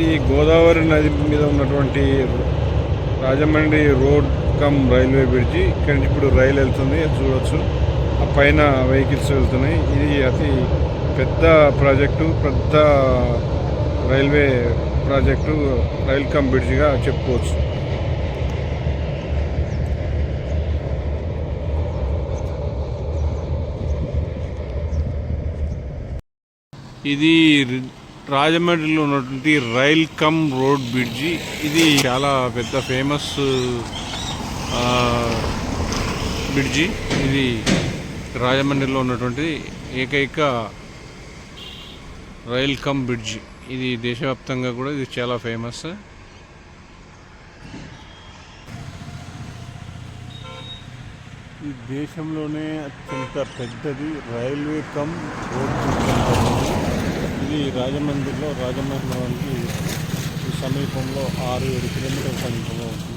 ఈ గోదావరి నది మీద ఉన్నటువంటి Rajahmundry road come railway bridge. ఇక్కడ నుంచి ఇప్పుడు రైలు వెళ్తుంది, చూడొచ్చు. ఆ పైన వెహికల్స్ వెళ్తున్నాయి. ఇది అతి పెద్ద ప్రాజెక్టు, పెద్ద రైల్వే ప్రాజెక్టు, రైల్ కమ్ బ్రిడ్జిగా చెప్పుకోవచ్చు. ఇది రాజమండ్రిలో ఉన్నటువంటి రైల్ కమ్ రోడ్ బ్రిడ్జి. ఇది చాలా పెద్ద ఫేమస్ బ్రిడ్జి. ఇది రాజమండ్రిలో ఉన్నటువంటి ఏకైక రైల్ కమ్ బ్రిడ్జి. ఇది దేశవ్యాప్తంగా కూడా ఇది చాలా ఫేమస్. ఈ దేశంలోనే అత్యంత పెద్దది రైల్వే కమ్ రోడ్ బ్రిడ్జ్. ఇది రాజమండ్రిలో ఈ సమీపంలో 6-7 కిలోమీటర్ల సమీపంలో ఉంటుంది.